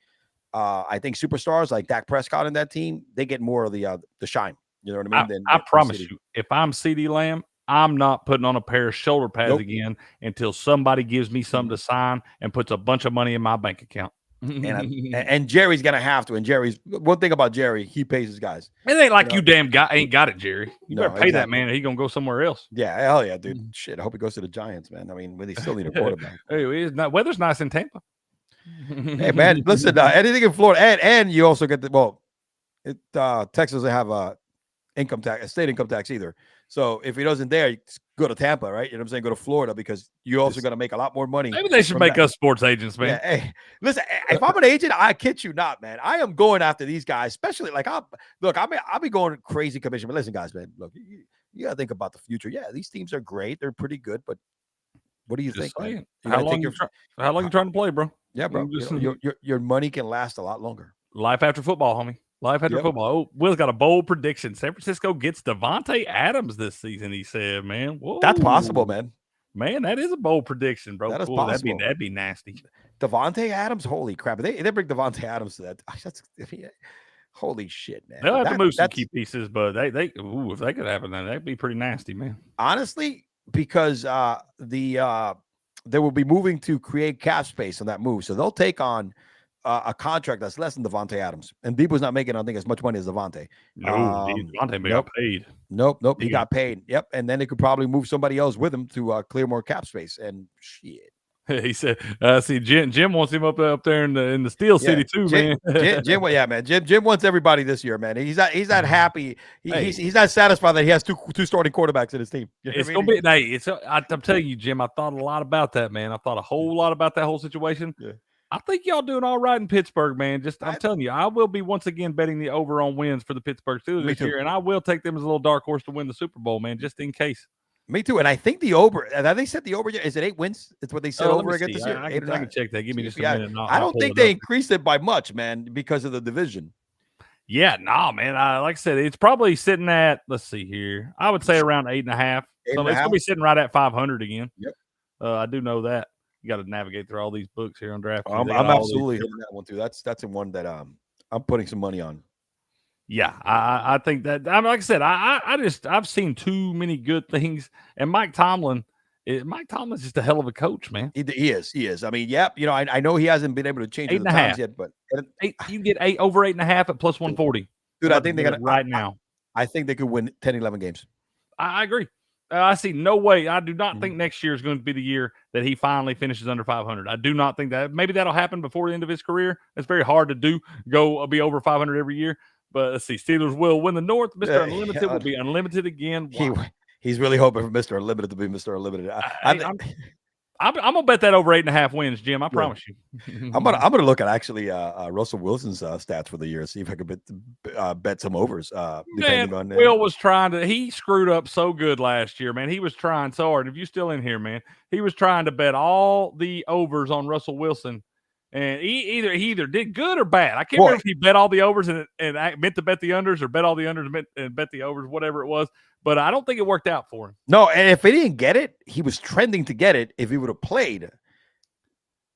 I think superstars like Dak Prescott in that team, they get more of the shine. You know what I mean? I promise you, if I'm CeeDee Lamb, I'm not putting on a pair of shoulder pads again until somebody gives me something to sign and puts a bunch of money in my bank account. and Jerry's gonna have to. And Jerry's one thing about Jerry, he pays his guys. It ain't like you damn guy ain't got it, Jerry. You better pay that man, or he gonna go somewhere else. Yeah, hell yeah, dude. Shit, I hope he goes to the Giants, man. I mean, they still need a quarterback. Hey, weather's nice in Tampa. Hey man, listen, anything in Florida, and you also get Texas doesn't have a state income tax either. So if he doesn't there, you go to Tampa, right? You know what I'm saying? Go to Florida because you're also going to make a lot more money. Maybe they should make us sports agents, man. Yeah, hey, listen, if I'm an agent, I kid you not, man. I am going after these guys, especially I'll be going crazy commission. But listen, guys, man, look, you got to think about the future. Yeah, these teams are great. They're pretty good, but what do you think? How long you trying to play, bro? Yeah, bro. Your money can last a lot longer. Life after football, homie. Life after football. Oh, Will's got a bold prediction. San Francisco gets Devontae Adams this season, he said, man. Whoa. That's possible, man. Man, that is a bold prediction, bro. That is possible. That'd be nasty. Devontae Adams, holy crap. They bring Devontae Adams to that. Holy shit, man. They'll have to move some key pieces, but if they could happen, then that'd be pretty nasty, man. Honestly, because they will be moving to create cap space on that move. So they'll take on a contract that's less than Devontae Adams. And Debo's not making, I think, as much money as Devontae. No, Devontae got paid. Nope. He got paid. Yep. And then they could probably move somebody else with him to clear more cap space. And shit. He said, "See, Jim wants him up there in the Steel Yeah, City too, man." Jim, well, yeah, man. Jim wants everybody this year, man. He's not happy. Hey, He's not satisfied that he has two starting quarterbacks in his team. You know what it's I gonna mean? be. Hey, I'm telling you, Jim. I thought a lot about that, man. I thought a whole lot about that whole situation. Yeah. I think y'all doing all right in Pittsburgh, man. I'm I, telling you, I will be once again betting the over on wins for the Pittsburgh Steelers me this too. year, and I will take them as a little dark horse to win the Super Bowl, man, just in case. Me too. And I think the over. Have they set the over yet? Is it 8 wins? It's what they said Let over me again see. this year. I 8 or can I 9. can check that. Give me See if just a yeah. minute, and I I'll don't pull think it they up. increased it by much, man, because of the division. Yeah, nah, man. Like I said, it's probably sitting at. Let's see here. I would say around 8.5. Eight So and a it's gonna half. be sitting right at 500 again. Yep. I do know that. You got to navigate through all these books here on DraftKings. They got I'm all these. absolutely hitting that one too. That's in one that I'm putting some money on. Yeah, I think that. Like I said, I've seen too many good things. And Mike Tomlin's just a hell of a coach, man. He is. I mean, yep. I know he hasn't been able to change Eight with and the a times half. yet, but You can get over 8.5 at plus 140. dude, I'm I about to think they're get it gonna. right now. I think they could win 10, 11 games. I agree. I see no way. I do not Mhm. think next year is going to be the year that he finally finishes under 500. I do not think that. Maybe that'll happen before the end of his career. It's very hard to do. Go be over 500 every year. But let's see. Steelers will win the North. Mr. Unlimited will be unlimited again. Wow. He's really hoping for Mr. Unlimited to be Mr. Unlimited. I'm gonna bet that over 8.5 wins, Jim. I Yeah. promise you. I'm gonna look at actually Russell Wilson's stats for the year. See if I could bet some overs. Depending on Will was trying to. He screwed up so good last year, man. He was trying so hard. If you still in here, man, he was trying to bet all the overs on Russell Wilson, and he either did good or bad. I can't remember if he bet all the overs and meant to bet the unders, or bet all the unders and bet the overs, whatever it was. But I don't think it worked out for him. No, and if he didn't get it, he was trending to get it if he would have played.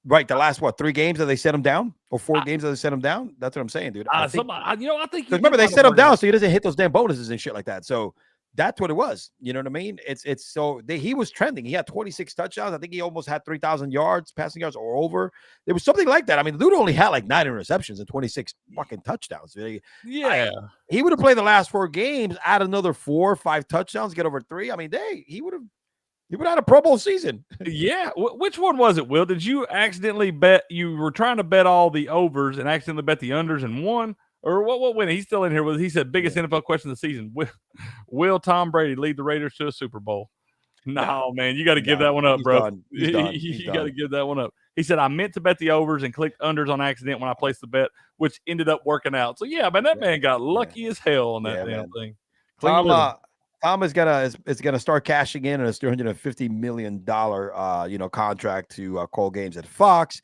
Right, the last 3 games that they set him down, or 4 games that they set him down. That's what I'm saying, dude. I think remember they set him down so he doesn't hit those damn bonuses and shit like that. So that's what it was. You know what I mean? It's so he was trending. He had 26 touchdowns. I think he almost had 3,000 yards, passing yards or over. There was something like that. I mean, the dude only had like 9 interceptions and 26 fucking touchdowns. Yeah, he would have played the last 4 games, add another 4 or 5 touchdowns, get over 3. I mean, he would have had a Pro Bowl season. Yeah. Which one was it, Will? Did you accidentally bet? You were trying to bet all the overs and accidentally bet the unders and won? Or what win? He's still in here. He said biggest NFL question of the season. Will Tom Brady lead the Raiders to a Super Bowl? No, man. You got to give that one up, bro. He's done. You got to give that one up. He said, I meant to bet the overs and clicked unders on accident when I placed the bet, which ended up working out. So, yeah, man, that man got lucky as hell on that damn thing. Tom is gonna start cashing in on his $350 million contract to call games at Fox.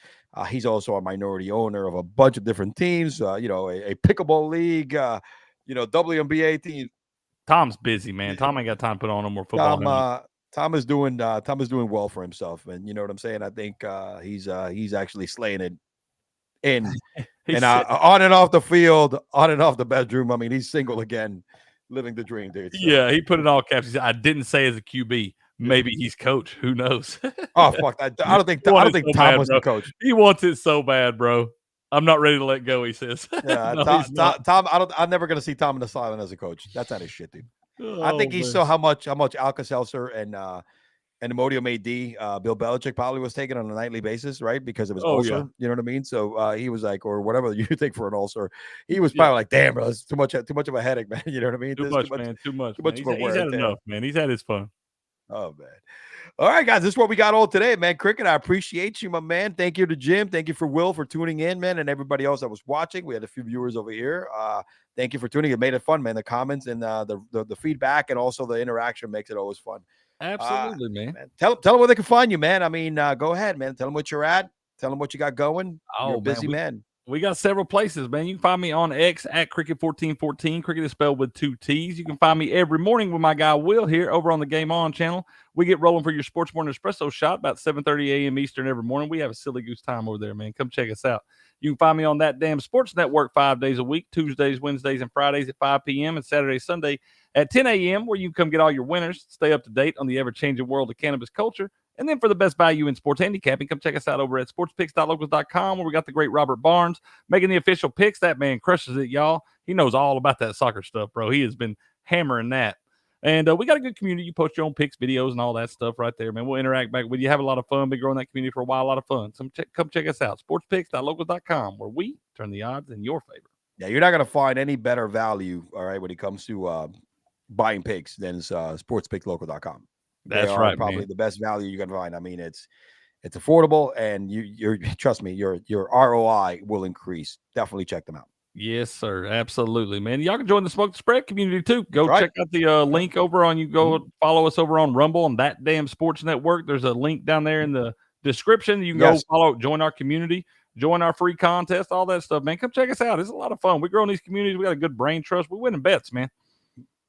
He's also a minority owner of a bunch of different teams. A pickleball league, WNBA team. Tom's busy, man. Tom ain't got time to put on no more football. Tom is doing well for himself, and you know what I'm saying. I think he's actually slaying it in and on and off the field, on and off the bedroom. I mean, he's single again. Living the dream, dude. So. Yeah, he put it all caps. He said, I didn't say as a QB. Maybe he's coach. Who knows? Oh fuck! I don't think Tom was the coach. He wants it so bad, bro. I'm not ready to let go. He says. Yeah, no, Tom. I'm never gonna see Tom in the sideline as a coach. That's not his shit, dude. I think he saw how much Alka-Seltzer and Imodium AD, Bill Belichick probably was taking on a nightly basis, right? Because it was ulcer. Yeah. You know what I mean? So he was like, or whatever you think for an ulcer, he was probably like, damn, bro, it's too much of a headache, man. You know what I mean? Too much, man. Too much. He's had enough, man. He's had his fun. Oh man. All right, guys, this is what we got all today, man. Cricket, I appreciate you, my man. Thank you to Jim. Thank you for Will for tuning in, man, and everybody else that was watching. We had a few viewers over here. Thank you for tuning in. It made it fun, man. The comments and the feedback and also the interaction makes it always fun. Absolutely, man. Tell them where they can find you, man. I mean, go ahead, man. Tell them what you're at. Tell them what you got going. You're a busy man. We got several places, man. You can find me on X at Cricket1414. Cricket is spelled with 2 T's. You can find me every morning with my guy Will here over on the Game On channel. We get rolling for your Sports Morning Espresso shot about 7:30 a.m. Eastern every morning. We have a silly goose time over there, man. Come check us out. You can find me on that damn Sports Network 5 days a week, Tuesdays, Wednesdays, and Fridays at 5 p.m. and Saturday, Sunday at 10 a.m., where you can come get all your winners, stay up to date on the ever-changing world of cannabis culture. And then for the best value in sports handicapping, come check us out over at sportspicks.locals.com, where we got the great Robert Barnes making the official picks. That man crushes it, y'all. He knows all about that soccer stuff, bro. He has been hammering that. And we got a good community. You post your own pics, videos, and all that stuff right there, man. We'll interact back with you. Have a lot of fun. Been growing that community for a while. A lot of fun. So come check us out. Sportspicks.locals.com, where we turn the odds in your favor. Yeah, you're not going to find any better value, all right, when it comes to buying picks than sportspickslocal.com. They That's are right, probably man. the best value you're going to find. I mean, it's affordable, and you're trust me, your ROI will increase. Definitely check them out. Yes, sir. Absolutely, man. Y'all can join the Smoke the Spread community too. That's Go right. check out the link over on you. Mhm. Go follow us over on Rumble on That Damn Sports Network. There's a link down there in the description. You can go Yes. follow, join our community, join our free contest, all that stuff, man. Come check us out. It's a lot of fun. We're growing these communities. We got a good brain trust. We're winning bets, man.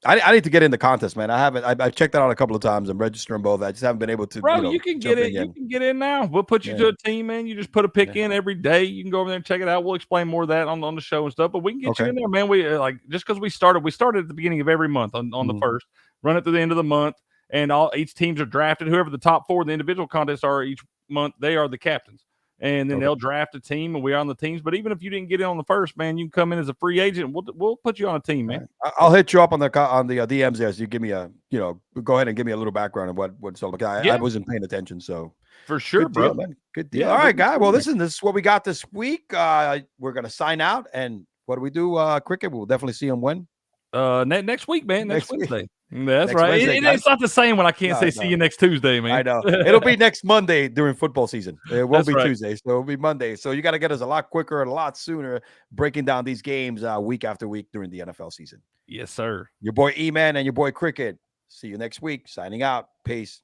I need to get in the contest, man. I haven't. I've checked that out a couple of times. I'm registering both. I just haven't been able to, Bro, you can get jumping it. You in. can get in now. We'll put you Yeah. to a team, man. You just put a pick Yeah. in every day. You can go over there and check it out. We'll explain more of that on the show and stuff. But we can get you Okay. in there, man. We like just because we started at the beginning of every month on the Mhm. first, run it through the end of the month, and each teams are drafted. Whoever the top four in the individual contests are each month, they are the captains. And then Okay. they'll draft a team, and we are on the teams. But even if you didn't get in on the first, man, you can come in as a free agent. We'll put you on a team, man. Right. I'll hit you up on the DMs there. So you give me go ahead and give me a little background of what's all. I Yeah, wasn't paying attention, so for sure, good deal, bro. man. Good deal. Yeah, All we'll right, get guy. you Well, in there. listen, this is what we got this week. We're gonna sign out, and what do we do? Cricket. We'll definitely see him when Next week, man. Next next week. Wednesday. That's Next right. Wednesday, guys. It's not the same when I can't say No, see no. you next Tuesday, man. I know. It'll be next Monday during football season. It won't That's be right. Tuesday, so it'll be Monday. So you got to get us a lot quicker and a lot sooner, breaking down these games week after week during the NFL season. Yes, sir. Your boy E-Man and your boy Cricket. See you next week. Signing out. Peace.